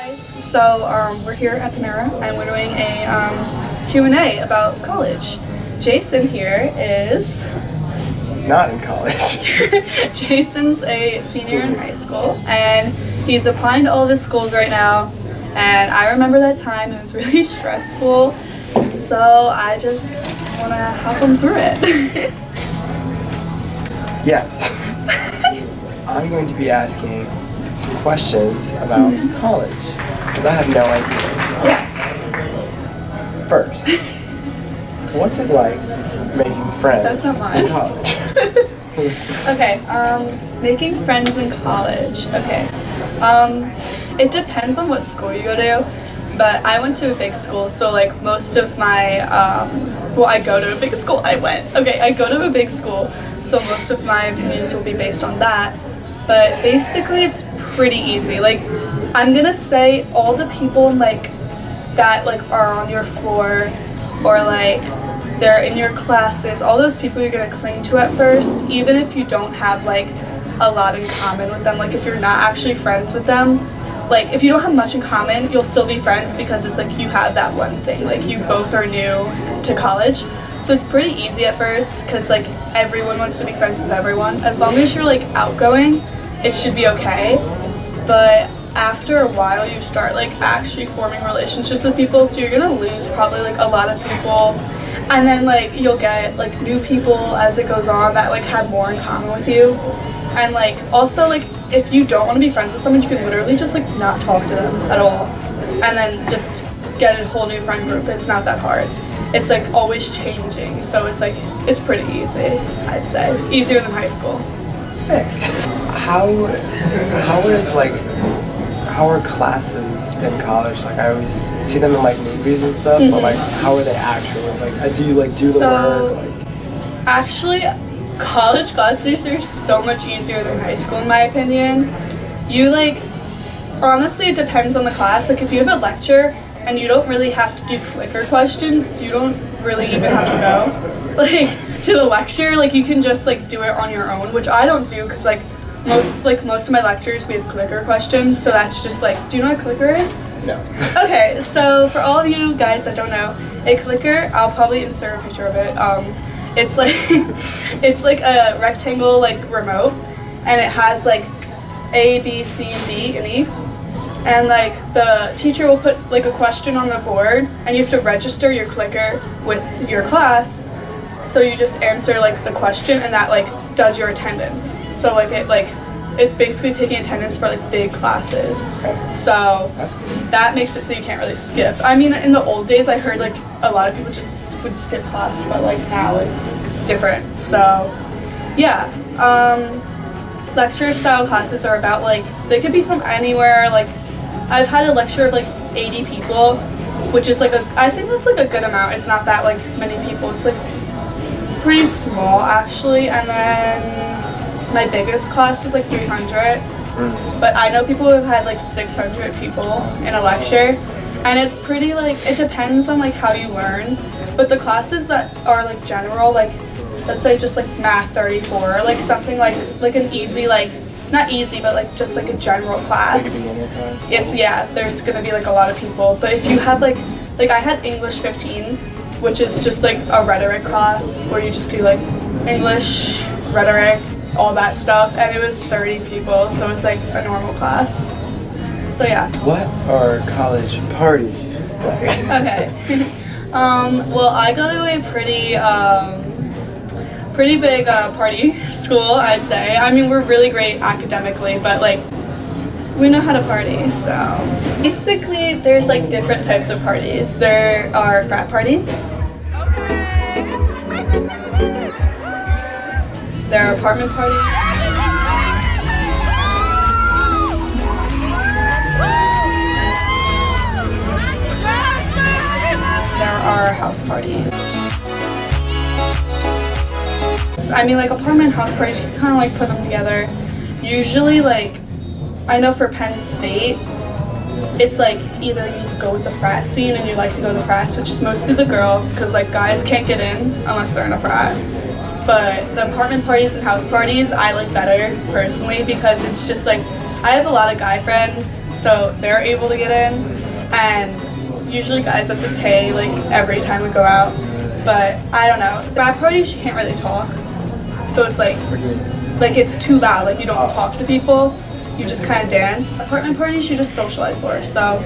guys. So we're here at Panera and we're doing a Q&A about college. Jason here is not in college. Jason's a senior in high school and he's applying to all of his schools right now. And I remember that time, it was really stressful. So I just want to help him through it. Yes. I'm going to be asking some questions about college, because I have no idea. Yes. First, what's it like making friends That's not mine. in college? Okay, making friends in college. Okay. It depends on what school you go to, but I went to a big school, so like most of my, I go to a big school, I go to a big school, so most of my opinions will be based on that. But basically it's pretty easy. Like, I'm gonna say all the people like that like are on your floor or like they're in your classes, all those people you're gonna cling to at first, even if you don't have like a lot in common with them. Like if you're not actually friends with them, like if you don't have much in common, you'll still be friends because it's like you have that one thing. Like you both are new to college. So it's pretty easy at first because like everyone wants to be friends with everyone. As long as you're like outgoing, it should be okay. But after a while you start like actually forming relationships with people, so you're gonna lose probably like a lot of people, and then like you'll get like new people as it goes on that like have more in common with you. And like also like if you don't want to be friends with someone, you can literally just like not talk to them at all and then just get a whole new friend group. It's not that hard. It's like always changing, so it's like it's pretty easy, I'd say. Easier than high school. Sick. How are classes in college? Like I always see them in like movies and stuff, but like how are they actually? Like do you like do the work? Like actually, college classes are so much easier than high school in my opinion. You like, honestly it depends on the class. Like if you have a lecture and you don't really have to do clicker questions, you don't really even have to go like to the lecture. Like you can just like do it on your own, which I don't do because like most of my lectures we have clicker questions, so that's just like, do you know what a clicker is? No. Okay, so for all of you guys that don't know, a clicker, I'll probably insert a picture of it. It's like it's like a rectangle like remote, and it has like A, B, C, D, and E. And like the teacher will put like a question on the board, and you have to register your clicker with your class. So you just answer like the question, and that like does your attendance. So like it's basically taking attendance for like big classes. So that makes it so you can't really skip. I mean, in the old days I heard like a lot of people just would skip class, but like now it's different. So yeah, lecture style classes are about like, they could be from anywhere. Like I've had a lecture of like 80 people, which is like I think that's like a good amount. It's not that like many people. It's like pretty small actually. And then my biggest class was like 300, but I know people who have had like 600 people in a lecture, and it's pretty like, it depends on like how you learn. But the classes that are like general, like let's say just like math 34, or like something like an easy, like not easy but like just like a general class, it's there's gonna be like a lot of people. But if you have like I had English 15, which is just like a rhetoric class where you just do like English, rhetoric, all that stuff, and it was 30 people, so it's like a normal class. So yeah. What are college parties like? Okay. Well, I go to a pretty big party school, I'd say. I mean, we're really great academically, but like we know how to party. So basically there's like different types of parties. There are frat parties. There are apartment parties. There are house parties. I mean, like apartment house parties, you can kind of like put them together. Usually, like, I know for Penn State, it's like either you go with the frat scene and you like to go to the frats, which is mostly the girls, because like guys can't get in unless they're in a frat. but the apartment parties and house parties I like better personally because it's just like I have a lot of guy friends, so they're able to get in, and usually guys have to pay like every time we go out. But I don't know. Grad parties you can't really talk, so it's like it's too loud. Like you don't talk to people, you just kind of dance. Apartment parties you just socialize for. So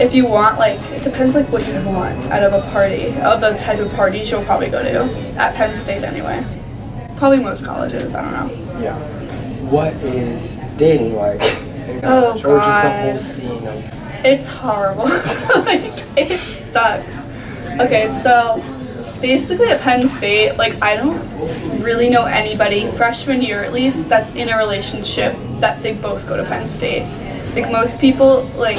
if you want, like, it depends like what you want out of a party, of the type of parties you'll probably go to at Penn State anyway. Probably most colleges, I don't know. Yeah. What is dating like? Oh God. Or just the whole scene of... It's horrible. Like, it sucks. Okay, so basically at Penn State, like, I don't really know anybody, freshman year at least, that's in a relationship that they both go to Penn State. Like, most people, like,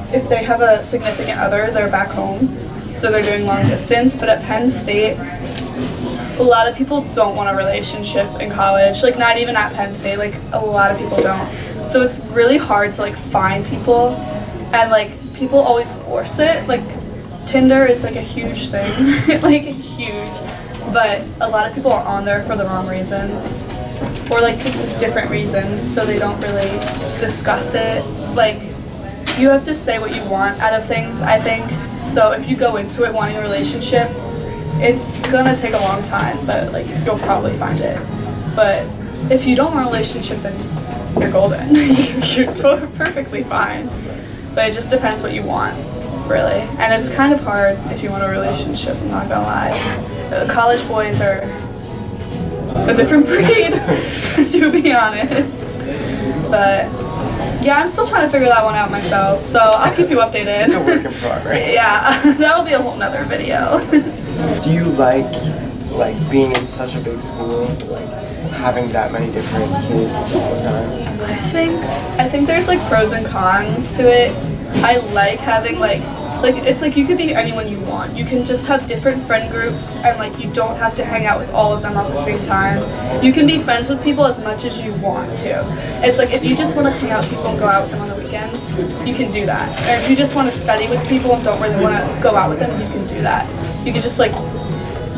if they have a significant other, they're back home, so they're doing long distance. But at Penn State, a lot of people don't want a relationship in college, like not even at Penn State, like a lot of people don't. So it's really hard to like find people, and like people always force it. Like Tinder is like a huge thing, like huge, but a lot of people are on there for the wrong reasons, or like just different reasons, so they don't really discuss it. Like, you have to say what you want out of things, I think. So if you go into it wanting a relationship, it's gonna take a long time, but like you'll probably find it. But if you don't want a relationship, then you're golden. You're perfectly fine. But it just depends what you want, really. And it's kind of hard if you want a relationship, I'm not gonna lie. College boys are a different breed, to be honest. But yeah, I'm still trying to figure that one out myself, so I'll keep you updated. It's a work in progress. Yeah, that'll be a whole nother video. Do you like being in such a big school, like having that many different kids all the time? I think there's like pros and cons to it. I like having like it's like you could be anyone you want. You can just have different friend groups, and like you don't have to hang out with all of them at the same time. You can be friends with people as much as you want to. It's like if you just want to hang out with people and go out with them on the weekends, you can do that. Or if you just want to study with people and don't really want to go out with them, you can do that. You can just like,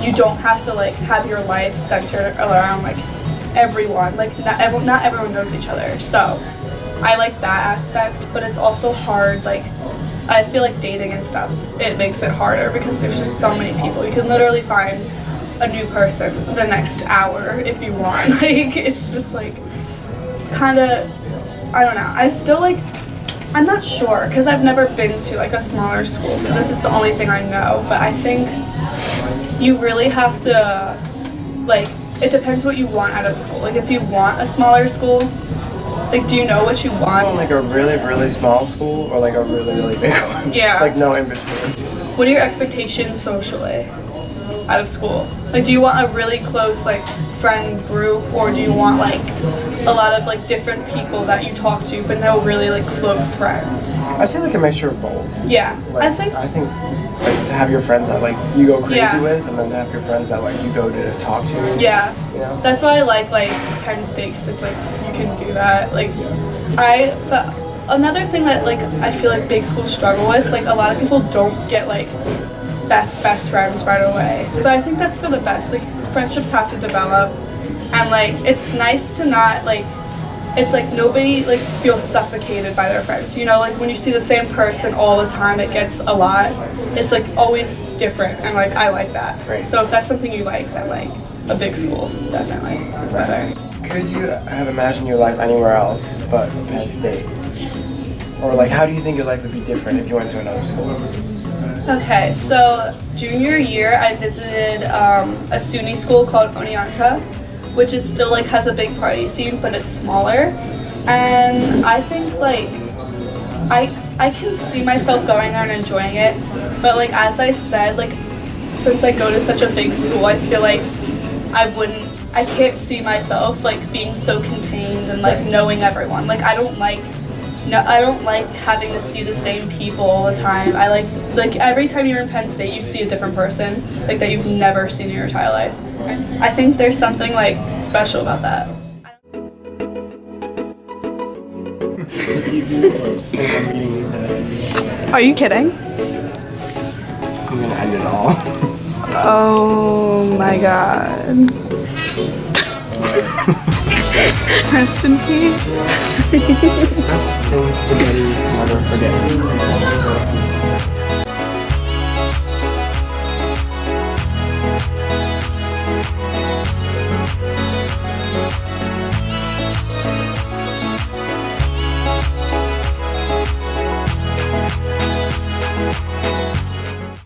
you don't have to like have your life centered around like everyone. Like not everyone knows each other. So I like that aspect, but it's also hard. Like I feel like dating and stuff, it makes it harder because there's just so many people. You can literally find a new person the next hour if you want. Like it's just like kind of, I don't know. I still like, I'm not sure because I've never been to like a smaller school, so this is the only thing I know. But I think you really have to, like, it depends what you want out of school. Like if you want a smaller school, like, do you know what you want? Like a really, really small school or like a really, really big one? Yeah. Like no in between. What are your expectations socially out of school? Like, do you want a really close, like, friend group, or do you want, like, a lot of, like, different people that you talk to but no really, like, close friends? I say like a mixture of both. Yeah. Like, I think like to have your friends that like you go crazy with, and then to have your friends that like you go to talk to. Yeah. You know? That's why I like Penn State, because it's like you can do that. Like but another thing that like I feel like big schools struggle with, like a lot of people don't get like best friends right away. But I think that's for the best. Like friendships have to develop, and like it's nice to not like, it's like nobody like feels suffocated by their friends. You know, like when you see the same person all the time, it gets a lot. It's like always different, and like I like that. Right. So if that's something you like, then like a big school definitely is better. Could you have imagined your life anywhere else but Penn State? Or like how do you think your life would be different if you went to another school? Okay, so junior year I visited a SUNY school called Oneonta, which is still like has a big party scene, but it's smaller. And I think like I can see myself going there and enjoying it, but like as I said, like since I go to such a big school, I feel like I can't see myself like being so contained and like knowing everyone. Like I don't like having to see the same people all the time. I like every time you're in Penn State, you see a different person like that you've never seen in your entire life. I think there's something like special about that. Are you kidding? I'm gonna end it all. Oh my god. Rest in peace. Best thing spaghetti, never forget.